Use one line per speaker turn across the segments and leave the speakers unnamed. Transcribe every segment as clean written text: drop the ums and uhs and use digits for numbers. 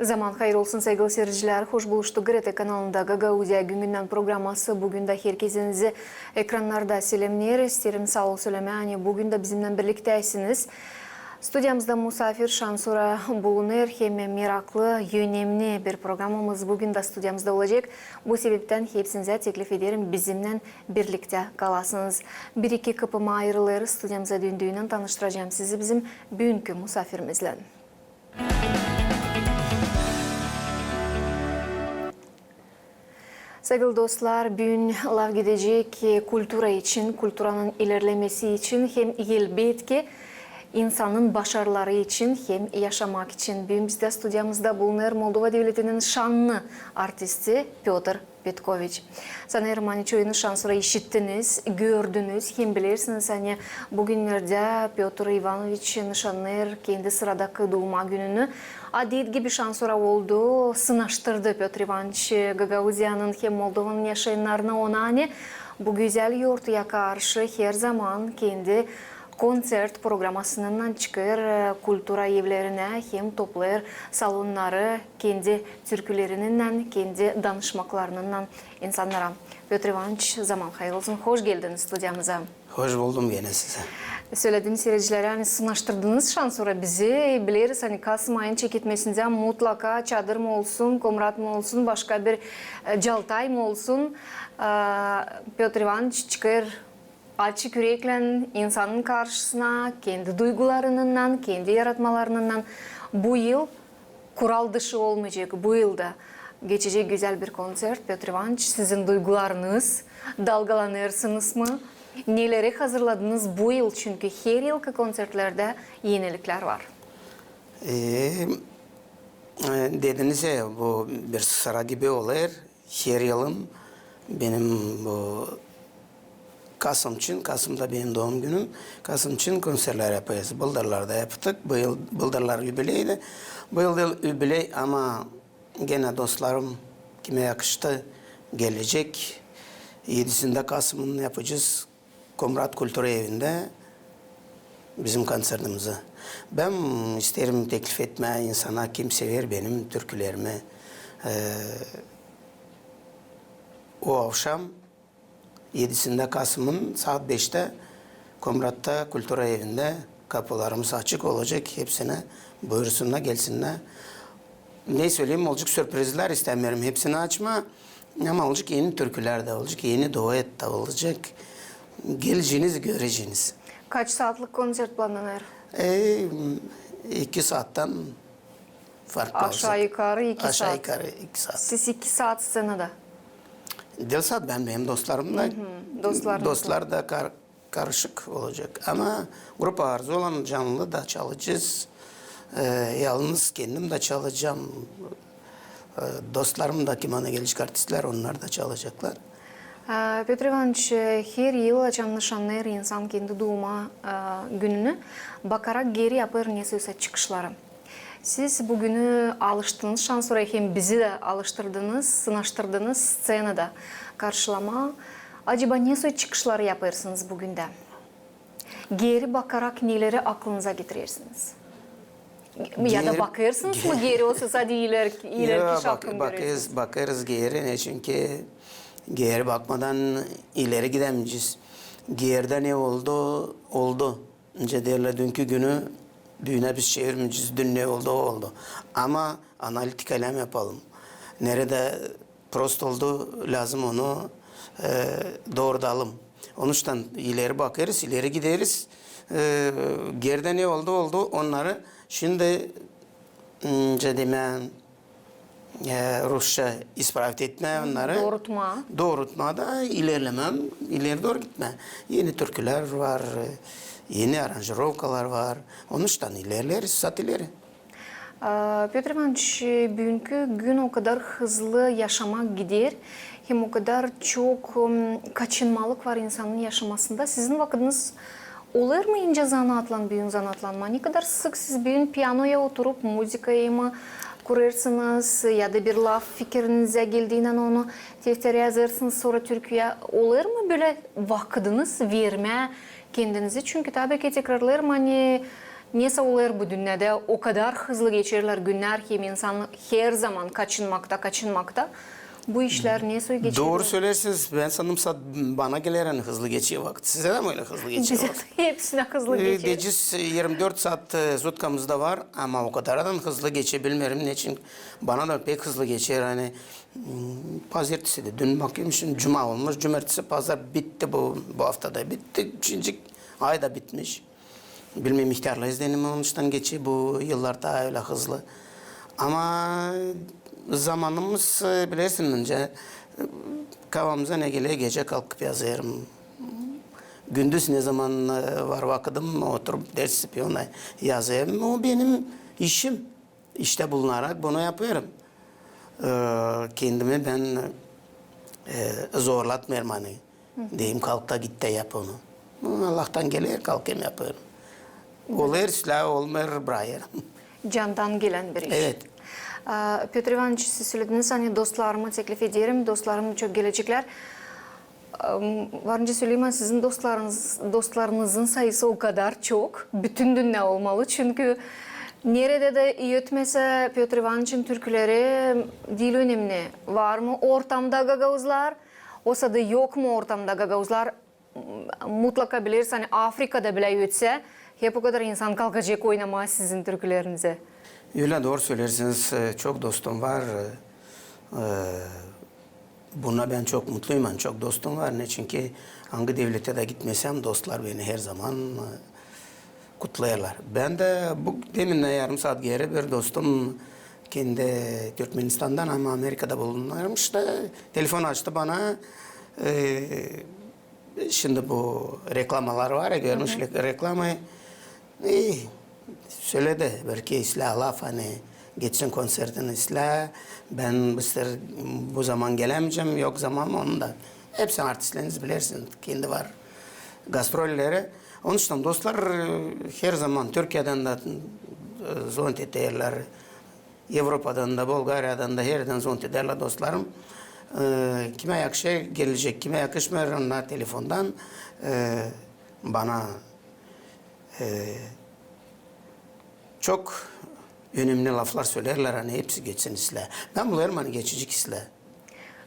Zaman hayır olsun sevgili seyirciler. Hoş buluştuk. GRT kanalında Gagauzya Gününden programması. Bugün de herkesinizi ekranlarda selamlar isterim. Sağ ol söylemeye. Bugün de bizimle birlikteysiniz. Stüdyamızda misafir Şansura bulunur. Hem meraklı, önemli bir programımız bugün de stüdyamızda olacak. Bu sebepten hepsinize teklif ederim. Bizimle birlikte kalasınız. Bir iki kapıma ayrılır. Stüdyamıza döndüğünden tanıştıracağım sizi bizim bugünkü misafirimizle. Sevgili dostlar, bugün lav gidecek kultura için, kulturanın ilerlemesi için hem elbette insanın başarıları için hem yaşamak için. Bugün bizde stüdyamızda bulunur Moldova Devleti'nin şanlı artisti Pyotr Petkoviç. Sanırım hani çoğunu Şansura işittiniz, gördünüz, hem bilirsiniz hani bugünlerde Pyotr Ivanoviç nişanlar kendi sıradaki doğuma gününü adet gibi Şansura oldu, sınaştırdı Pyotr Ivanoviç Gagauzya'nın hem Moldova'nın yaşayanlarına ona hani bu güzel yurtya karşı her zaman kendi konsert programmasından çıkar, kultura evlerine hem toplar salonları kendi türkülerinden, kendi danışmaklarından insanlara. Pyotr Ivanoviç, zaman hayırlı olsun. Hoş geldiniz stüdyamıza.
Hoş buldum yine size.
Söylediğiniz seyirciler, yani sınaştırdınız Şansura bizi. Biliriz hani Kasım ayın çekitmesinde mutlaka çadır mı olsun, komrat mı olsun, başka bir caltay mı olsun. Pyotr Ivanoviç çıkar açık yürekle insanın karşısına, kendi duygularından, kendi yaratmalarından. Bu yıl kural dışı olmayacak. Bu yılda geçecek güzel bir konser. Pyotr Ivanoviç, sizin duygularınız, dalgalanırsınız mı? Neleri hazırladınız bu yıl? Çünkü her yılki konsertlerde yenilikler var.
Dediniz ya, bu bir sıra gibi olur. Her yılım benim bu Kasım için, Kasım'da benim doğum günüm. Kasım için konserler yapıyoruz. Bıldırlar'da yaptık. Bu yıl Bıldırlar jubileydi. Bu yıl jubiley ama gene dostlarım kime yakıştı gelecek. 7'sinde Kasım'ın yapacağız. Komrat Kültür Evi'nde bizim konserimizi. Ben isterim teklif etme insana kim sever benim türkülerimi. O akşam 7'sinde Kasım'ın saat 5'te Komrat'ta Kültür Evi'nde kapılarımız açık olacak. Hepsine buyursunlar, gelsinler. Ne söyleyeyim, olacak sürprizler istemiyorum. Hepsini açma. Ama olacak yeni türküler de olacak, yeni duet de olacak. Geleceğiniz, göreceğiniz.
Kaç saatlik konser planlanır?
2 saatten farklı
Aşağı yukarı 2 saat.
Aşağı yukarı 2 saat.
Siz 2 saat scenada.
Dilsat benim dostlarımla, dostlar da karışık olacak. Ama grup arzu olan canlı da çalacağız. Yalnız kendim de çalacağım. Dostlarım da kimana gelecek artistler, onlar da çalacaklar.
Pyotr Ivanoviç, her yıl açan nişanlar insan kendi doğuma gününü bakarak geri yapar nesiyse çıkışları. Siz bugünü alıştınız, Şansura hem bizi de alıştırdınız, sınaştırdınız scenada karşılama. Acaba nesiyse çıkışları yaparsınız bugün de? Geri bakarak neleri aklınıza getirirsiniz? Ya da bakarsınız mı geri olsa sadece ileriki şarkım görürsünüz?
Bakarız geri, çünkü geri bakmadan ileri gidemeyeceğiz. Geride ne oldu? Oldu. Önce derler dünkü günü düğüne biz çevirmeyeceğiz. Dün ne oldu? O oldu. Ama analitik eylem yapalım. Nerede prost oldu lazım onu doğrudalım. Onun için ileri bakarız, ileri gideriz. Geride ne oldu? Oldu. Onları şimdi demem Rusça ispravit etme onları. Doğrultma da ilerlemem, ileri doğru gitme. Yeni türküler var, yeni aranjировkalar var. Onun için ilerleriz, sat ileri.
Pyotr Ivanoviç, bugünkü gün o kadar hızlı yaşamak gider. Hem o kadar çok kaçınmalık var insanın yaşamasında. Sizin vakitiniz olur mu ince zanatlan, büyün zanatlanma? Ne kadar sık siz büyün piyanoya oturup müzikayı mı kurarsınız ya da bir laf fikrinize geldiğinden onu deftere yazarsınız sonra türküye. Olur mu böyle vakitiniz verme kendinizi? Çünkü tabii ki tekrarlarım hani Neyse olar bu dünyada o kadar hızlı geçirirler günler hem insan her zaman kaçınmakta. Bu işler niye geçiyor?
Doğru söylersiniz. Ben sanırım bana gelen hızlı geçiyor vakit. Size de mi öyle hızlı geçiyor vakit?
Hepsine hızlı geçiyor.
Gecesi 24 saat zutkamızda var ama o kadardan hızlı geçebilmiyorum. Niçin? Bana da pek hızlı geçer. Hani pazartesi de dün bakıyorum şimdi cuma olmuş. Cumartesi pazar bitti bu haftada bitti. 3. ay da bitmiş. Bilmem ihtiyarla izlenimi olmuştan geçiyor. Bu yıllar daha öyle hızlı. Ama zamanımız bilirsin önce kafamıza ne geliyor gece kalkıp yazıyorum. Gündüz ne zaman var vakitim oturup ders yapıyorum yazıyorum. O benim işim. İşte bulunarak bunu yapıyorum. Kendimi ben zorlatmıyorum hani. Diyeyim kalk da git de yap onu. Allah'tan gelir kalkayım yapıyorum. Olur silah olmuyor bırakıyorum.
Candan gelen bir iş.
Evet.
Piotr Ivanoviç siz söylediniz hani dostlarımı teklif ederim, dostlarım çok gelecekler. Varınca söyleyeyim sizin dostlarınızın sayısı o kadar çok. Bütün dünya olmalı çünkü nerede de yetmese Piotr Ivanoviç'in türküleri değil önemli. Var mı ortamda gagavuzlar? Olsa da yok mu ortamda gagavuzlar? Mutlaka biliriz hani Afrika'da bile yetse hep o kadar insan kalkacak oynamaya sizin türkülerinize.
Öyle doğru söylersiniz. Çok dostum var. Buna ben çok mutluyum. Yani çok dostum var. Ne çünkü hangi devlete de gitmesem dostlar beni her zaman kutlayarlar. Ben de bu demin yarım saat geri bir dostum kendi Türkmenistan'dan ama Amerika'da bulunurmuş da telefon açtı bana. Şimdi bu reklamalar var ya görmüş reklamı. Söyledi belki İslah laf hani geçsin konsertini İslah. Ben bu zaman gelemeyeceğim yok zaman onun da. Hepsi artistleriniz bilirsiniz. Kendi var gastrolleri. Onun için dostlar her zaman Türkiye'den de zont ederler. Avrupa'dan da Bulgarya'dan da her yerden zont ederler dostlarım. Kime yakışır gelecek, kime yakışmıyor onlar telefondan bana çok önemli laflar söylerler hani hepsi geçsin isle. Ben buluyorum hani geçecek isle.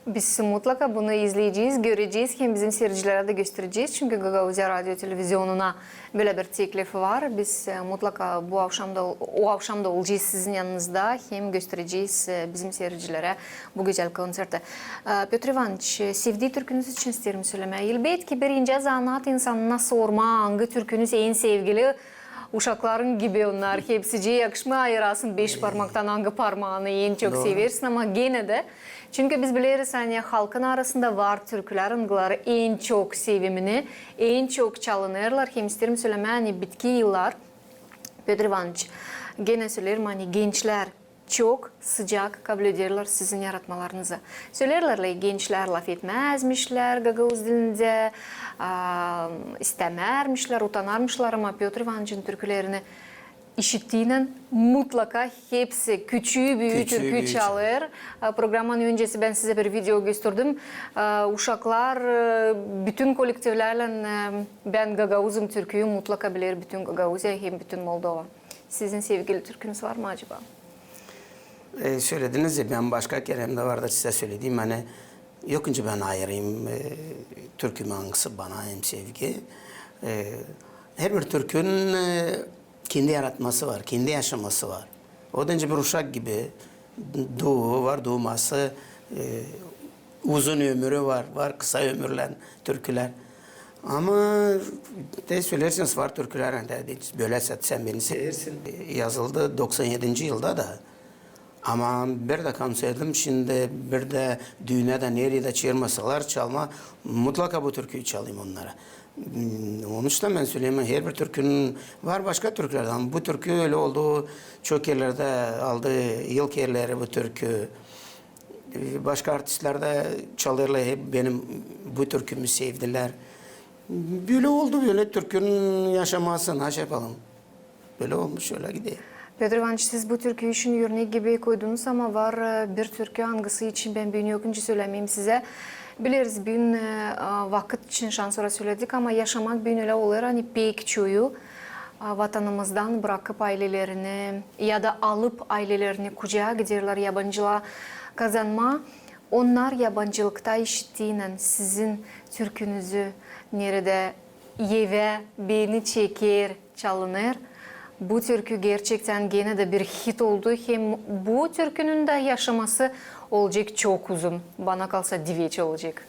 Biz mutlaka bunu izleyeceğiz, göreceğiz. Hem bizim seyircilere de göstereceğiz. Çünkü Gagavuzya Radyo Televizyonu'na böyle bir teklif var. Biz mutlaka o akşam da olacağız sizin yanınızda. Hem göstereceğiz bizim seyircilere bu güzel konserde. Piotr Ivanoviç, sevdiği türkünüz için isterim söylemeyi. Elbette birinci zanaat insanına sorma hangi türkünüz en sevgili. Uşakların gibi onlar hepsice yakışma ayırasın 5 parmaktan hangi parmağını en çok seversin ama gene de çünkü biz biliriz hani halkın arasında var türküler ıngıları en çok sevimini en çok çalınırlar hem isterim söylemeye hani bitki yıllar Piotr Ivanoviç gene söylerim hani gençler çok sıcak kabul ederler sizin yaratmalarınızı. Söylerler gençler laf etmezmişler Gagavuz dilinde, istemermişler, utanarmışlar ama Piotr Ivanoviç'in türkülerini işittiğinden mutlaka hepsi küçüğü büyüğü türkü çalır. Programın öncesi ben size bir video gösterdim. Uşaklar bütün kolektiflerle ben Gagavuz'um türküyü mutlaka bilir bütün Gagavuzya hem bütün Moldova. Sizin sevgili türkünüz var mı acaba?
Söylediniz ya ben başka keremde vardır size söylediğim hani yokunca ben ayırayım türküm hangisi bana en sevgi. Her bir türkünün kendi yaratması var, kendi yaşaması var. O da önce bir uşak gibi doğu var, doğması, uzun ömrü var kısa ömürler, türküler. Ama de söylersiniz var türküler hani böyle sen beni seversin. Yazıldı 97. yılda da. Ama bir de konserdim şimdi bir de düğüne de nereye de çığırmasalar çalma mutlaka bu türküyü çalayım onlara. Onun için ben söyleyeyim her bir türkünün var başka türkülerden bu türkü öyle oldu çok yerlerde aldı yıl yerleri bu türkü. Başka artistler de çalırlar hep benim bu türkümü sevdiler. Böyle oldu böyle türkünün yaşamasını yapalım. Böyle olmuş öyle gidiyor.
Piotr Ivanoviç siz bu türkü için örnek gibi koydunuz ama var bir türkü hangisi için ben bunu yokunca söylemeyeyim size. Biliriz bir vakit için şansora söyledik ama yaşamak bir öyle olur hani pek çoğu vatanımızdan bırakıp ailelerini ya da alıp ailelerini kucağa gidiyorlar yabancılığa kazanma. Onlar yabancılıkta işittiğiyle sizin türkünüzü nerede yeve beni çeker çalınır. Bu türkü gerçekten gene de bir hit oldu. Hem bu türkünün de yaşaması olacak çok uzun. Bana kalsa diveç olacak.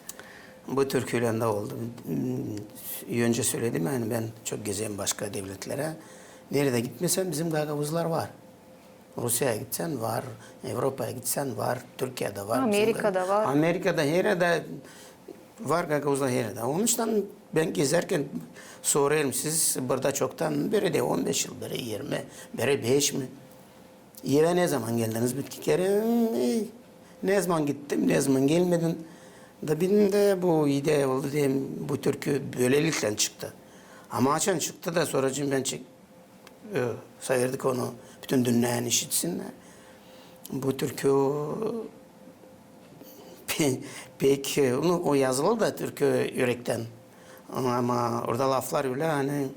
Bu türkülerinde oldu. Önce söyledim yani ben çok gezeyim başka devletlere. Nerede gitmesen bizim gagavuzlar var. Rusya'ya gitsen var, Avrupa'ya gitsen var, Türkiye'de var.
Amerika'da var.
Amerika'da her yerde var gagavuzlar her yerde. Onun için ben gezerken soruyorum siz burada çoktan beri de 15 yıl, beri 20, beri 5 mi? Eve ne zaman geldiniz bir kere? Ne zaman gittim, ne zaman gelmedin? Da benim de bu ideya oldu diyeyim, bu türkü böylelikle çıktı. Ama açan çıktı da sonracığım ben sayırdık onu bütün dünyanın işitsinler. Bu türkü pek o yazılı da türkü yürekten. Ama orada laflar öyle hani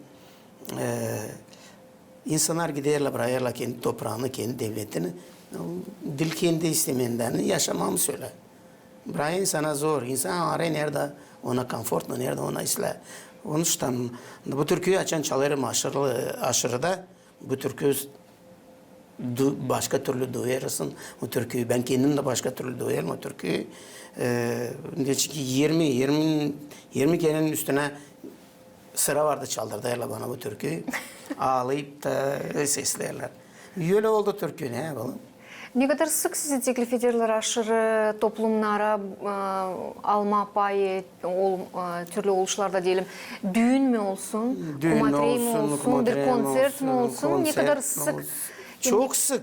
insanlar giderler bırakırlar kendi toprağını, kendi devletini. Dil kendi istemenden yaşamamı söyle. Bırak insana zor. İnsan arayın nerede ona konfortla, nerede ona isla. Onun için bu türküyü açan çalarım aşırıda. Bu türkü başka türlü duyarısın o türküyü. Ben kendim de başka türlü duyarım o türküyü. Çünkü 20 kerenin üstüne sıra vardı çaldırdılar bana bu türküyü. Ağlayıp da seslerler. Öyle oldu türkü ne yapalım.
Ne kadar sık sizi teklif ediyorlar aşırı toplumlara alma payı, türlü oluşlarda diyelim. Düğün mü olsun, kumatrey mi olsun, bir konser mi olsun, ne kadar sık?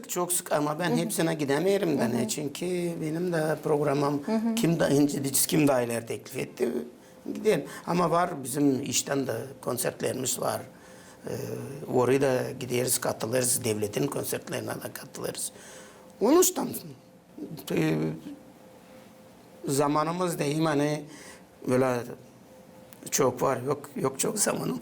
Çok sık ama ben hepsine gidemiyorum da ne çünkü benim de programım kim dahiller teklif etti gidelim. Ama var bizim işten de konsertlerimiz var. Oraya da gideriz, katılırız, devletin konsertlerine de katılırız. Onun için zamanımız değil hani böyle çok var yok çok zamanım.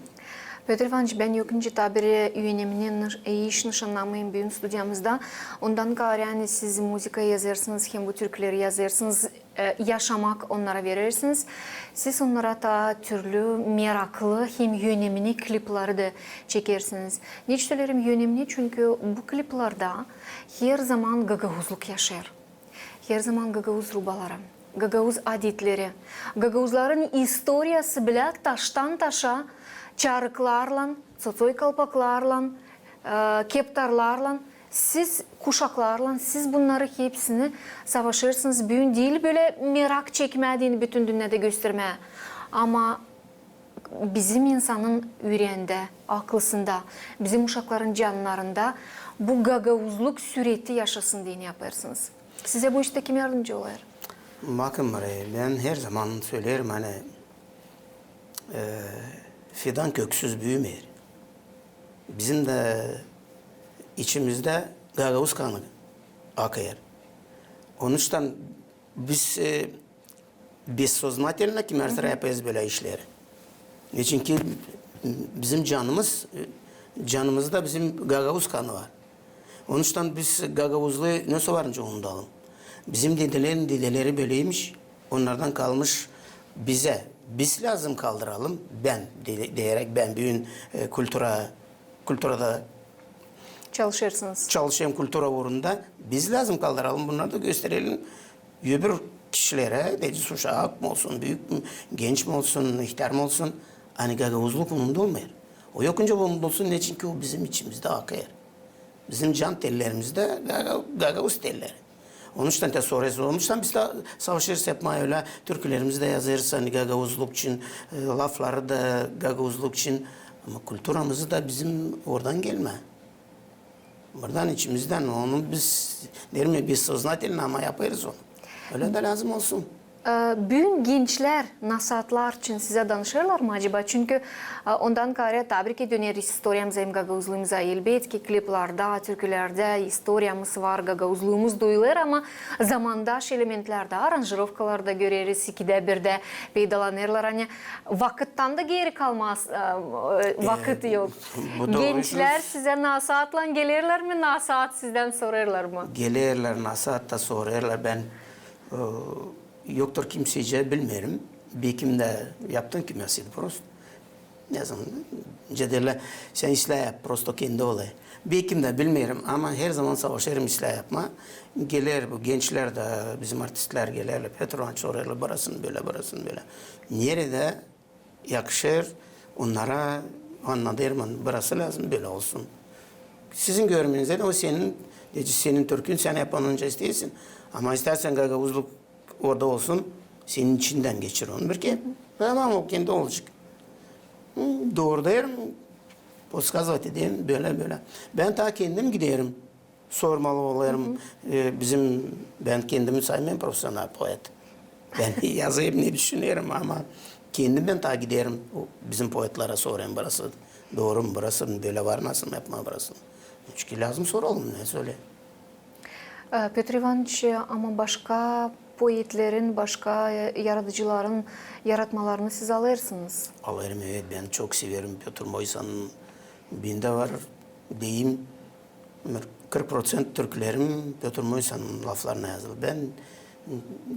Петр Иванович, ben yokunca tabiri yönelimini iş nişanlamayın büyük stüdyamızda. Ondan gayrı yani siz müzika yazarsınız, hem bu türküleri yazarsınız, yaşamak onlara verirsiniz. Siz onlara da türlü meraklı hem yönelimini klipleri de çekersiniz. Niçin söylerim yönelimini? Çünkü bu kliplerde her zaman gagavuzluk yaşar. Her zaman gagavuz rubaları, gagavuz adetleri, gagavuzların istoriyası bile taştan taşa çarıklarla, sotoy kalpaklarla, keptarlarla, siz kuşaklarla, siz bunları hepsini savaşırsınız. Büyün değil böyle merak çekmediğini bütün dünyada göstermeye. Ama bizim insanın yüreğinde, aklısında, bizim uşakların canlarında bu gagavuzluk süreti yaşasın diye yaparsınız. Size bu işte kim yardımcı olur?
Bakın Maria, ben her zaman söylerim hani fidan köksüz büyümeyer. Bizim de içimizde gagavuz kanı akıyor. Onun için biz сознательно kimler yapıyoruz böyle işleri. Niçin ki bizim canımızda bizim gagavuz kanı var. Onun için biz gagavuzluğu nasıl varınca unutalım. Bizim dedeleri böyleymiş, onlardan kalmış bize. Biz lazım kaldıralım, diyerek ben büyün kültürada
Çalışırsınız.
çalışayım kültüre uğrunda. Biz lazım kaldıralım, bunları da gösterelim. Öbür kişilere, dediğiniz uşak mı olsun, büyük mü, genç mi olsun, ihtiyar mı olsun, hani gagavuzluk umunda olmayır. O yokunca bu umunda olsun, ne çünkü o bizim içimizde akıyor. Bizim can tellerimizde gagavuz telleri. Onun için de sonrası olmuştan biz de savaşırız yapmaya öyle. Türkülerimizi de yazarız hani gagavuzluk için, lafları da gagavuzluk için. Ama kültürümüzü de bizim oradan gelme. Buradan içimizden onu biz, derim ya biz сознательно ama yaparız onu. Öyle de lazım olsun.
Bugün gençler, nasihatlar için size danışırlar mı acaba? Çünkü ondan kare tabii ki döneriz istoriyamıza hem gagavuzluğumuza. Elbet ki kliplerde, türkülerde istoriyamız var, gagavuzluğumuz duyulur ama zamandaş elementlerde, aranjirovkalarda göreriz, ikide birde peydalanırlar. Hani vakıttan da geri kalmaz, vakit yok.
Bu doğru.
Gençler size nasihatla gelirler mi, nasihat sizden sorarlar mı?
Gelirler, nasihat da sorarlar. Ben yoktur kimsece bilmiyorum. Bir kim de yaptın ki mesela prost. Ne zaman cedele sen ıslah yap prosto kendi olay. Bir kim de bilmiyorum ama her zaman savaşırım ıslah yapma. Gelir bu gençler de bizim artistler gelirler. Petrovan sorarlar burasını böyle. Nerede yakışır onlara anladırım burası lazım böyle olsun. Sizin görmenizden o senin Türk'ün sen yapanınca istiyorsun. Ama istersen gagavuzluk orada olsun, senin içinden geçir onu bir kere. Tamam o kendi olacak. Doğru derim. Poskazvat edeyim böyle. Ben ta kendim giderim. Sormalı olurum. Ben kendimi saymayayım profesyonel poet. Ben yazayım ne düşünüyorum ama kendim ben ta giderim. Bizim poetlere sorayım burası. Doğru mu burası? Böyle var nasıl mı yapma burası? Çünkü lazım soralım ne söyle.
Petr Ivanoviç ama başka poetlerin, başka yaratıcıların yaratmalarını siz alırsınız.
Alırım evet ben çok severim Piotr Moysan'ın binde var diyeyim 40% Türklerim Piotr Moysan'ın laflarına yazılı. Ben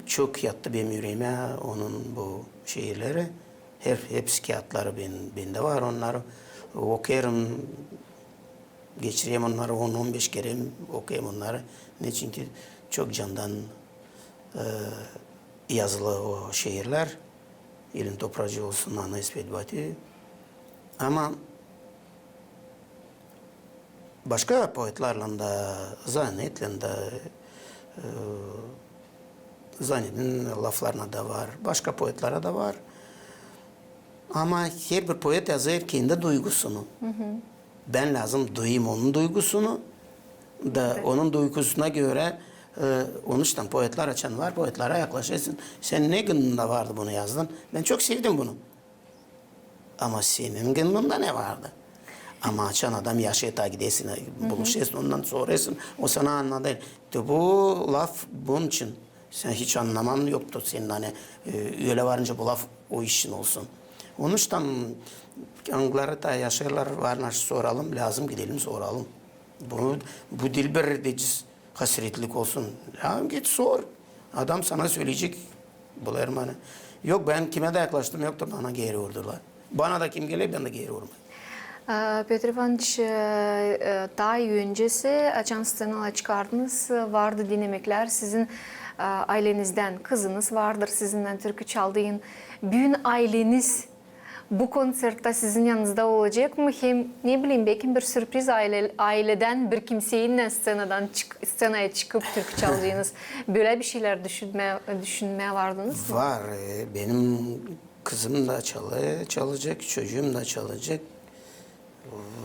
çok yattı benim yüreğime onun bu şiirleri. Hepsi kağıtları bende var onları okuyorum. Geçireyim onları 10-15 kere okuyayım onları. Ne çünkü çok candan yazılı o şiirler. Elin topracı olsun ana isbedbati. Ama başka poetlerle de zannedin laflarına da var. Başka poetlere de var. Ama her bir poet yazar kendi duygusunu. Ben lazım duyayım onun duygusunu da onun duygusuna göre onun için poetler açan var, poetlere yaklaşırsın. Sen ne gününde vardı bunu yazdın? Ben çok sevdim bunu. Ama senin gününde ne vardı? Ama açan adam yaşaya gidesin, buluşuyorsun, ondan sonrasın, o sana anladı. Bu laf bunun için. Sen hiç anlaman yoktu senin hani öyle varınca bu laf o işin olsun. Onun için Angları da yaşarlar varlar soralım, lazım gidelim soralım. Bu dilber dediğiniz hasretlik olsun. Ya git sor. Adam sana söyleyecek. Bularım hani. Yok ben kime de yaklaştım yoktur bana geri vurdular. Bana da kim gelir ben de geri vurmam.
Petr Ivanoviç, daha öncesi açan scenalar çıkardınız, vardı dinlemekler. Sizin ailenizden kızınız vardır, sizinden türkü çaldığın. Bütün aileniz bu konserde sizin yanınızda olacak mı? Hem ne bileyim belki bir sürpriz aileden bir kimseyle scenaya çıkıp türkü çalacağınız. Böyle bir şeyler düşünmeye vardınız mı?
Var. Benim kızım da çalacak, çocuğum da çalacak.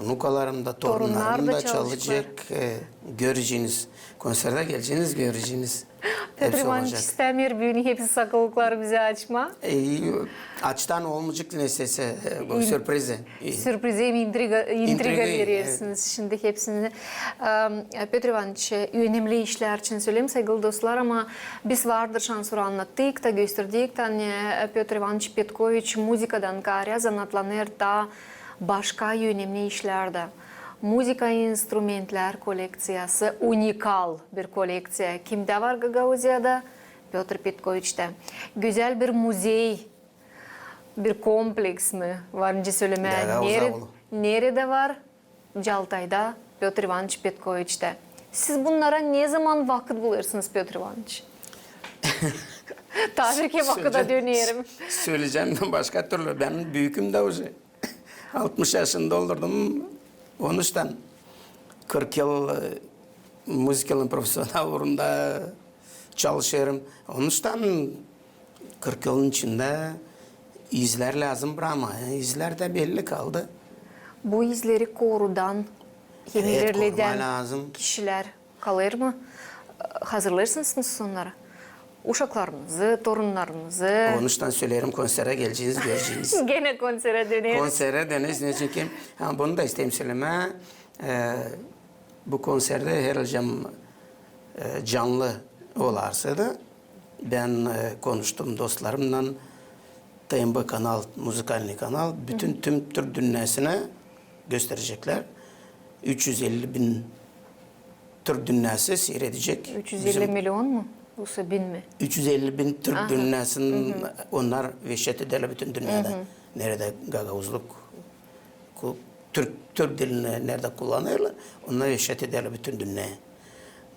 Nukalarım da, torunlarım da çalacak. Göreceğiniz. Konserde geleceğiniz, göreceğiniz.
Petr Ivanoviç istemiyor büyünü hepsi sakılıkları bize açma.
Açtan olmayacak neyse bu sürprize.
Sürprize intriga veriyorsunuz
evet.
şimdi hepsini. Petr Ivanoviç önemli işler için söyleyeyim sevgili dostlar ama biz vardır şansları anlattık da gösterdik da Petr Ivanoviç Petkoviç muzikadan kare zanatlanır da başka önemli işlerde. Müzika instrumentler koleksiyası unikal bir koleksiya. Kimde var Gagavuzya'da? Petr Petkoviç'te. Güzel bir müzey, bir kompleks mi? Var önce söylemeye. Nerede var? Caltay'da, Petr Ivanoviç Petkoviç'te. Siz bunlara ne zaman vakit bulursunuz Petr Ivanoviç? Tabii ki vakıda dönüyorum.
Söyleyeceğim başka türlü. Ben büyüküm de o şey. 60 yaşında oldurdum. Onun için 40 yıl müzikalın profesyonel uğrunda çalışıyorum. Onun için 40 yılın içinde izler lazım ama izler de belli kaldı.
Bu izleri korudan, ilerleden
lazım.
kişiler kalır mı? Hazırlarsınız onları? uşaklarınızı, torunlarınızı.
Konuştan söylerim konsere geleceğiniz, göreceğiniz.
Gene konsere döneriz.
Konsere döneriz. Çünkü bunu da isteyeyim söyleme. Bu konserde herhalde canlı olarsa da ben konuştum dostlarımla TMB kanal, müzikalni kanal bütün tüm Türk dünyasına gösterecekler. 350 bin Türk dünyası seyredecek.
350 milyon mu? Yoksa 1000 mi?
350 bin Türk dünyasının onlar veşet ederler bütün dünyada. Nerede gagavuzluk, Türk dilini nerede kullanırlar, onlar veşet ederler bütün dünyaya.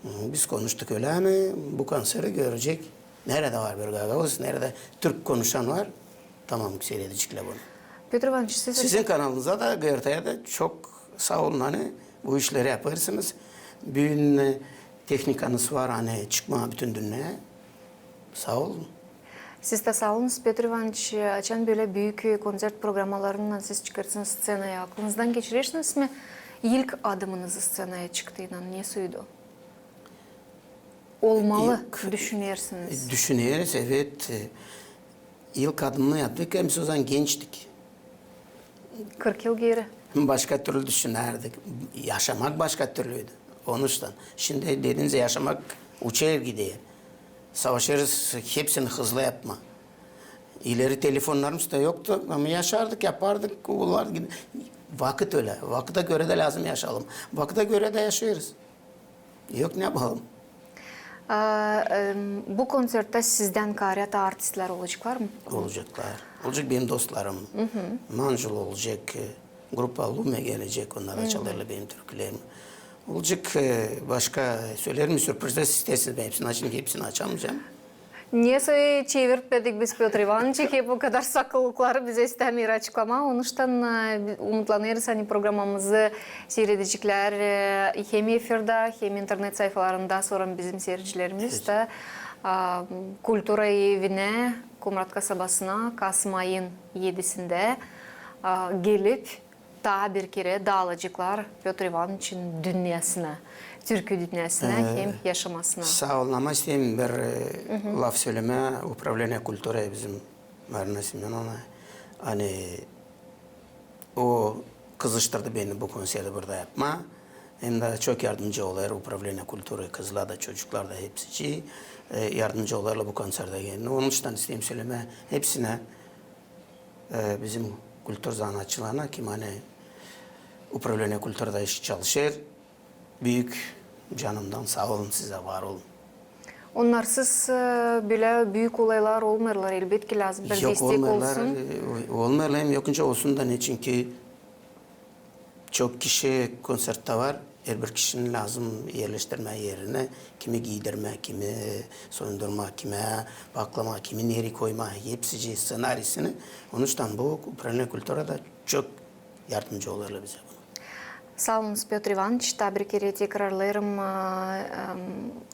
Biz konuştuk öyle mi? Bu konseri görecek. Nerede var bir gagavuz, nerede Türk konuşan var? Tamam seyredecekler bunu.
Petr Ivanoviç,
Sizin kanalınıza da GRT'ye de çok sağ olun hani bu işleri yaparsınız. Büyük teknikanız var hani çıkma bütün dünyaya. Sağ olun.
siz de sağ olunuz Petr Ivanoviç. Açan böyle büyük konser programlarından siz çıkarsınız scenaya. Aklınızdan geçirirsiniz mi? İlk adımınızı scenaya çıktığında ne suydu? Olmalı düşünürsünüz.
Düşünüyoruz evet. İlk adımını yaptık. Hem o zaman gençtik.
40 yıl geri.
Başka türlü düşünerdik. Yaşamak başka türlüydü. Onun için. Şimdi dediğinizde yaşamak uçar gidiyor. Savaşırız hepsini hızlı yapma. İleri telefonlarımız da yoktu ama yaşardık, yapardık. Vakit öyle. Vakite göre de lazım yaşayalım. Vakite göre de yaşıyoruz. Yok ne yapalım?
Bu konserde sizden kariyata artistler olacaklar mı?
Olacaklar. Olacak benim dostlarım. Manjul olacak. Grupa Lume gelecek. Onlar da çalarlar benim türkülerim. Olacak başka söylerim sürprizler isterseniz ben hepsini açamayacağım.
Niye çevirtmedik biz Petr Ivanoviç'i? Hep o kadar saklıkları bize istemiyor açıklama. Onun için umutlanırız hani programımızı seyredecekler hem efirde hem internet sayfalarında sonra bizim seyircilerimiz de Kultura evine Kumrat kasabasına Kasım ayın 7'sinde gelip daha bir kere dağılacaklar Petr Ivanoviç'in dünyasına. Türkü dünyasına hem yaşamasına.
Sağ olun ama isteyeyim bir laf söyleme. Upravlение kultura bizim Marina Simeonova. Hani o kızıştırdı beni bu konserde burada yapma. Hem de çok yardımcı oluyor. Upravlение kultura kızlar da çocuklar da hepsi yardımcı oluyorlar bu konserde geldi. Onun için isteyeyim söyleme. Hepsine bizim kültür sanatçılarına kim hani Upravlение kulturada iş çalışır. Büyük canımdan sağ olun size var olun.
Onlarsız böyle büyük olaylar olmuyorlar elbette lazım bir destek olsun.
Olmuyorlar hem yokunca olsun da ne çünkü çok kişi konserde var. Her bir kişinin lazım yerleştirme yerine kimi giydirme, kimi soyundurma, kime baklama, kimi nereye koyma hepsi senaryosunu. Onun için bu Upravlение kultura da çok yardımcı oluyorlar bize bunu.
Sağ olunuz Petr Ivanoviç. Bir kere tekrarlarım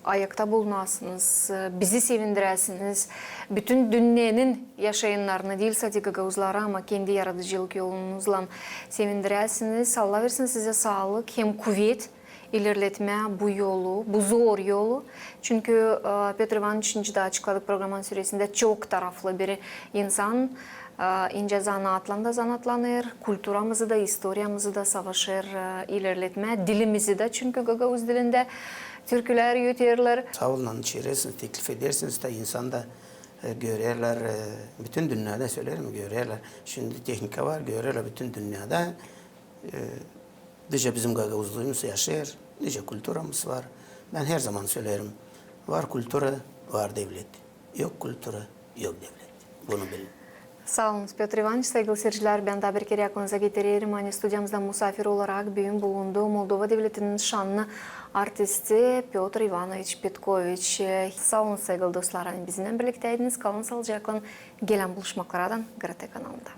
ayakta bulunasınız, bizi sevindiresiniz. Bütün dünyanın yaşayanlarını değil sadece gagavuzları ama kendi yaratıcılık yolunuzla sevindiresiniz. Allah versin size sağlık hem kuvvet ilerletme bu yolu, bu zor yolu. Çünkü Petr Ivanoviç'in de açıkladık programın süresinde çok taraflı bir insan. İnce zanatla zanatlanır, kültürümüzü de, historiyamızı da savaşır, ilerletme, dilimizi de çünkü Gagavuz dilinde türküler yutarlar.
Sağ olun, çeyirsiniz, teklif edersiniz de insan da görürler, bütün dünyada söylerim görürler. Şimdi teknika var, görürler bütün dünyada. Nice bizim Gagavuzluğumuz yaşıyor, nice kültürümüz var. Ben her zaman söylerim, var kültürü, var devlet. Yok kültürü, yok devlet. Bunu bilin.
Sağ olun Petr Ivanoviç, saygılı seyirciler. Ben de bir kere aklınıza getiririm. Hani stüdyamızda misafir olarak büyüğün bulunduğu Moldova Devleti'nin şanlı artisti Petr Ivanoviç Petkoviç. Sağ olun saygılı dostlar. Hani bizimle birlikteydiniz. Kalın sağlıcakla. Gelen buluşmaklardan GRT kanalında.